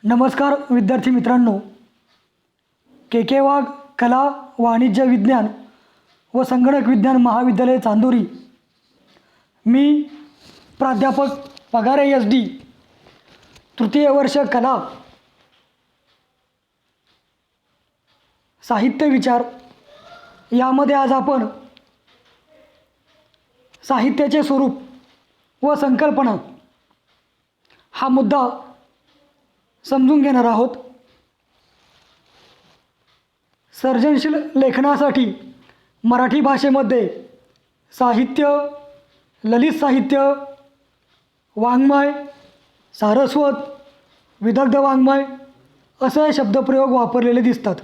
नमस्कार विद्यार्थी मित्रांनो, के वाघ कला वाणिज्य विज्ञान व संगणक विज्ञान महाविद्यालय चांदोरी। मी प्राध्यापक पगारे SD, तृतीय वर्ष कला साहित्य विचार यामध्ये आज आपण साहित्याचे स्वरूप व संकल्पना हा मुद्दा समजून घेणार आहोत। सर्जनशील लेखनासाठी मराठी भाषेमध्ये साहित्य, ललित साहित्य, वाङ्मय, सारस्वत, विदग्ध वाङ्मय असे शब्दप्रयोग वापरलेले दिसतात।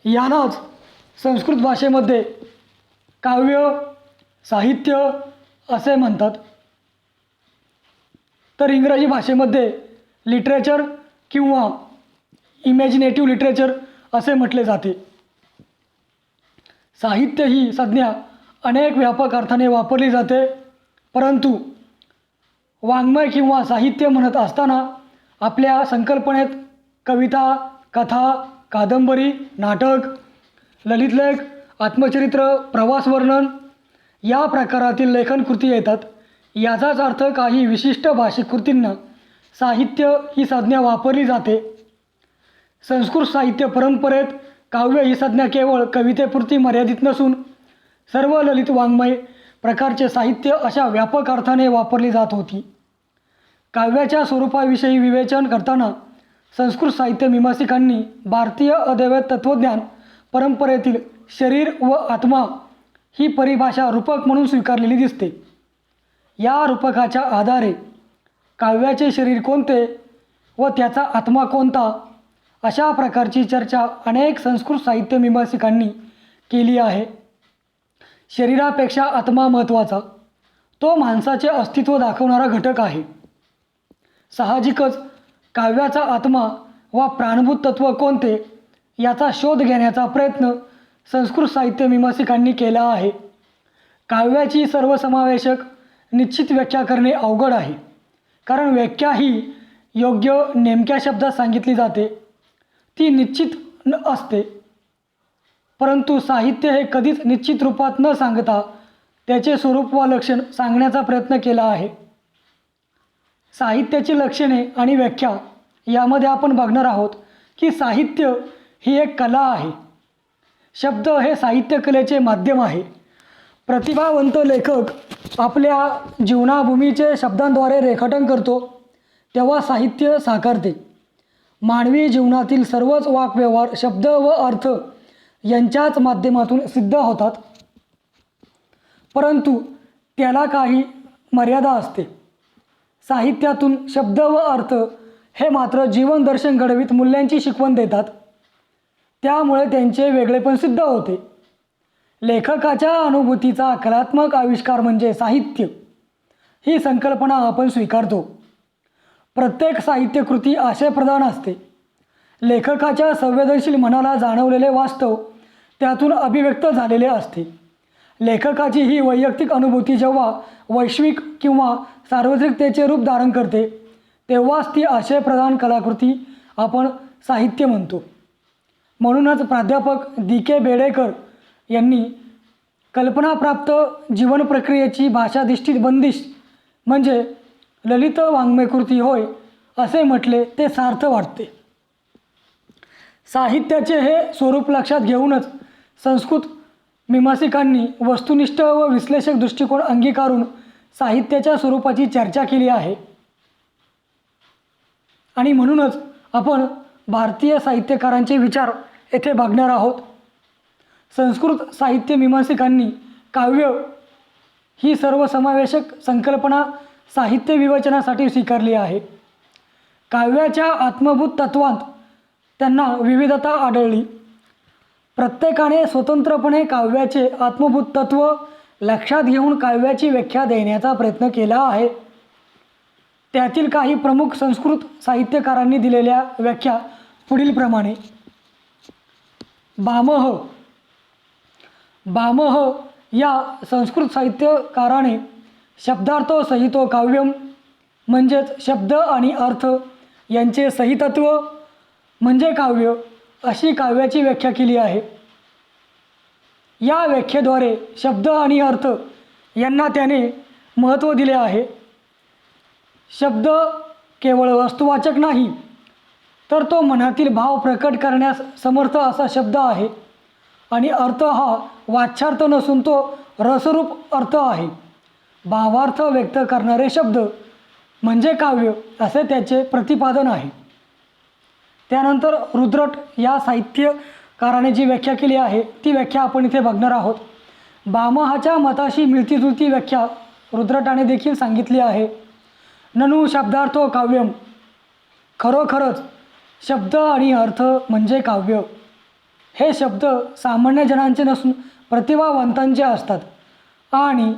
यालाच संस्कृत भाषेमध्ये काव्य, साहित्य असे म्हणतात, तर इंग्रजी भाषेमध्ये लिटरेचर किंवा इमॅजिनेटिव्ह लिटरेचर असे म्हटले जाते। साहित्य ही संज्ञा अनेक व्यापक अर्थाने वापरली जाते, परंतु वाङ्मय किंवा साहित्य म्हणत असताना आपल्या संकल्पनेत कविता, कथा, कादंबरी, नाटक, ललित लेख, आत्मचरित्र, प्रवास वर्णन या प्रकारातील लेखनकृती येतात। याचाच अर्थ काही विशिष्ट भाषिक कृतींना साहित्य ही संज्ञा वापरली जाते। संस्कृत साहित्य परंपरेत काव्य ही संज्ञा केवळ कवितेपुरती मर्यादित नसून सर्व ललित वाङ्मय प्रकारचे साहित्य अशा व्यापक अर्थाने वापरली जात होती। काव्याच्या स्वरूपाविषयी विवेचन करताना संस्कृत साहित्य मीमांसिकांनी भारतीय अद्वैत तत्त्वज्ञान परंपरेतील शरीर व आत्मा ही परिभाषा रूपक म्हणून स्वीकारलेली दिसते। या रूपकाच्या आधारे काव्याचे शरीर कोणते व त्याचा आत्मा कोणता अशा प्रकारची चर्चा अनेक संस्कृत साहित्य मीमांसिकांनी केली आहे। शरीरापेक्षा आत्मा महत्त्वाचा, तो माणसाचे अस्तित्व दाखवणारा घटक आहे। साहजिकच काव्याचा आत्मा वा प्राणभूत तत्त्व कोणते याचा शोध घेण्याचा प्रयत्न संस्कृत साहित्य मीमांसिकांनी केला आहे। काव्याची सर्वसमावेशक निश्चित व्याख्या करणे अवघड आहे, कारण व्याख्या ही योग्य नेमक्या शब्दात सांगितली जाते, ती निश्चित असते, परंतु साहित्य हे कधीच निश्चित रूपात न सांगता त्याचे स्वरूप व लक्षण सांगण्याचा प्रयत्न केला आहे। साहित्याची लक्षणे आणि व्याख्या यामध्ये आपण बघणार आहोत की साहित्य ही एक कला आहे। शब्द हे साहित्य कलेचे माध्यम आहे। प्रतिभावंत लेखक आपल्या जीवनाभूमीचे शब्दांद्वारे रेखाटन करतो तेव्हा साहित्य साकारते। मानवी जीवनातील सर्वच वाकव्यवहार शब्द व अर्थ यांच्याच माध्यमातून सिद्ध होतात, परंतु त्याला काही मर्यादा असते। साहित्यातून शब्द व अर्थ हे मात्र जीवन दर्शन घडवीत मूल्यांची शिकवण देतात, त्यामुळे त्यांचे वेगळेपण सिद्ध होते। लेखकाच्या अनुभूतीचा कलात्मक आविष्कार म्हणजे साहित्य ही संकल्पना आपण स्वीकारतो। प्रत्येक साहित्यकृती आशयप्रधान असते। लेखकाच्या संवेदनशील मनाला जाणवलेले वास्तव त्यातून अभिव्यक्त झालेले असते। लेखकाची ही वैयक्तिक अनुभूती जेव्हा वैश्विक किंवा सार्वत्रिकतेचे रूप धारण करते तेव्हाच ती आशयप्रधान कलाकृती आपण साहित्य म्हणतो। म्हणूनच प्राध्यापक DK बेडेकर यांनी कल्पनाप्राप्त जीवन प्रक्रियेची भाषाधिष्ठित बंदिश म्हणजे ललित वाङ्मयकृती होय असे म्हटले ते सार्थ वाटते। साहित्याचे हे स्वरूप लक्षात घेऊनच संस्कृत मीमांसिकांनी वस्तुनिष्ठ व विश्लेषक दृष्टिकोन अंगीकारून साहित्याच्या स्वरूपाची चर्चा केली आहे, आणि म्हणूनच आपण भारतीय साहित्यकारांचे विचार येथे बघणार आहोत। संस्कृत साहित्य मीमांसिकांनी काव्य ही सर्वसमावेशक संकल्पना साहित्य विवेचनासाठी स्वीकारली आहे। काव्याच्या आत्मभूत तत्वांत त्यांना विविधता आढळली। प्रत्येकाने स्वतंत्रपणे काव्याचे आत्मभूत तत्व लक्षात घेऊन काव्याची व्याख्या देण्याचा प्रयत्न केला आहे। त्यातील काही प्रमुख संस्कृत साहित्यकारांनी दिलेल्या व्याख्या पुढीलप्रमाणे: भामह या संस्कृत साहित्यकाराने शब्दार्थो सहितो काव्यम म्हणजेच शब्द आणि अर्थ यांचे सहितत्व म्हणजे काव्य अशी काव्याची व्याख्या केली आहे. या व्याख्येद्वारे शब्द आणि अर्थ यांना त्याने महत्त्व दिले आहे. शब्द केवळ वस्तुवाचक नाही, तर तो मनातील भाव प्रकट करण्यास समर्थ असा शब्द आहे. आणि अर्थ हा वाच्यार्थ नसून तो रसरूप अर्थ आहे. भावार्थ व्यक्त करणारे शब्द म्हणजे काव्य असे त्याचे प्रतिपादन आहे. त्यानंतर रुद्रट या साहित्यकाराने जी व्याख्या केली आहे ती व्याख्या आपण इथे बघणार आहोत. भामहाच्या मताशी मिळतीजुळती व्याख्या रुद्रटाने देखील सांगितली आहे. ननु शब्दार्थो काव्यम, खरोखरच शब्द आणि अर्थ म्हणजे काव्य. हे शब्द सामान्य जनांचे नसून प्रतिभावंतांचे असतात आणि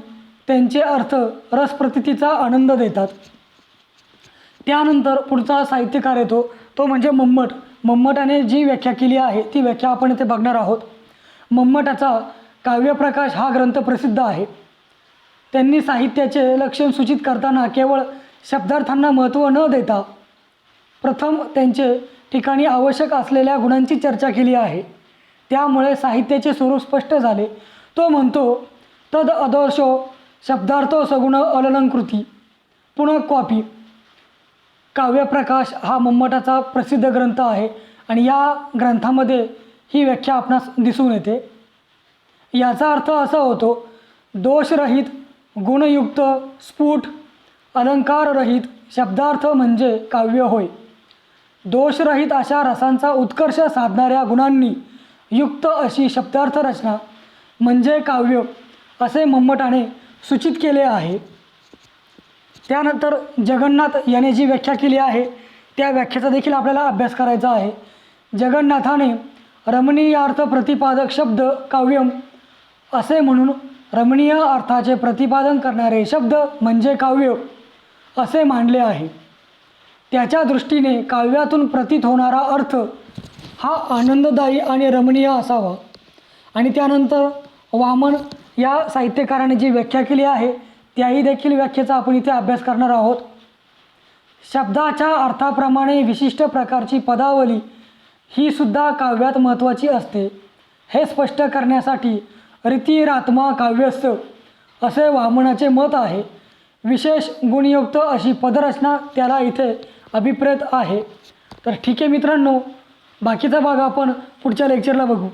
त्यांचे अर्थ रसप्रतीतीचा आनंद देतात. त्यानंतर पुढचा साहित्यकार येतो तो म्हणजे मम्मट. मम्मटाने जी व्याख्या केली आहे ती व्याख्या आपण इथे बघणार आहोत. मम्मटाचा काव्यप्रकाश हा ग्रंथ प्रसिद्ध आहे. त्यांनी साहित्याचे लक्षण सूचित करताना केवळ शब्दार्थांना महत्त्व न देता प्रथम त्यांचे ठिकाणी आवश्यक असलेल्या गुणांची चर्चा केली आहे. त्यामुळे साहित्याचे स्वरूप स्पष्ट झाले. तो म्हणतो तद आदर्शो शब्दार्थो सगुण अलंकृती पुनः क्वापी. काव्यप्रकाश हा मम्मटाचा प्रसिद्ध ग्रंथ आहे आणि या ग्रंथामध्ये ही व्याख्या आपणास दिसून येते. याचा अर्थ असा होतो दोषरहित, गुणयुक्त, स्फुट, अलंकाररहित शब्दार्थ म्हणजे काव्य होय. दोषरहित अशा रसांचा उत्कर्ष साधणाऱ्या गुणांनी युक्त अशी शब्दार्थ रचना म्हणजे काव्य असे मम्मटाने सूचित केले आहे. त्यानंतर जगन्नाथ याने जी व्याख्या केली आहे त्या व्याख्येचा देखील आपल्याला अभ्यास करायचा आहे. जगन्नाथाने रमणीय अर्थ प्रतिपादक शब्द काव्यम असे म्हणून रमणीय अर्थाचे प्रतिपादन करणारे शब्द म्हणजे काव्य असे मानले आहे. त्याच्या दृष्टीने काव्यातून प्रतीत होणारा अर्थ हा आनंददायी आणि रमणीय असावा. आणि त्यानंतर वामन या साहित्यकाराने जी व्याख्या केली आहे त्याही देखील व्याख्येचा आपण इथे अभ्यास करणार आहोत. शब्दाच्या अर्थाप्रमाणे विशिष्ट प्रकारची पदावली ही सुद्धा काव्यात महत्त्वाची असते. हे स्पष्ट करण्यासाठी रीतिरात्मा काव्यस्थ असे वामनाचे मत आहे. विशेष गुणयुक्त अशी पदरचना त्याला इथे अभिप्रेत आहे. तर ठीक आहे मित्रांनो, बाकीचा भाग आपण पुढच्या लेक्चरला बघू.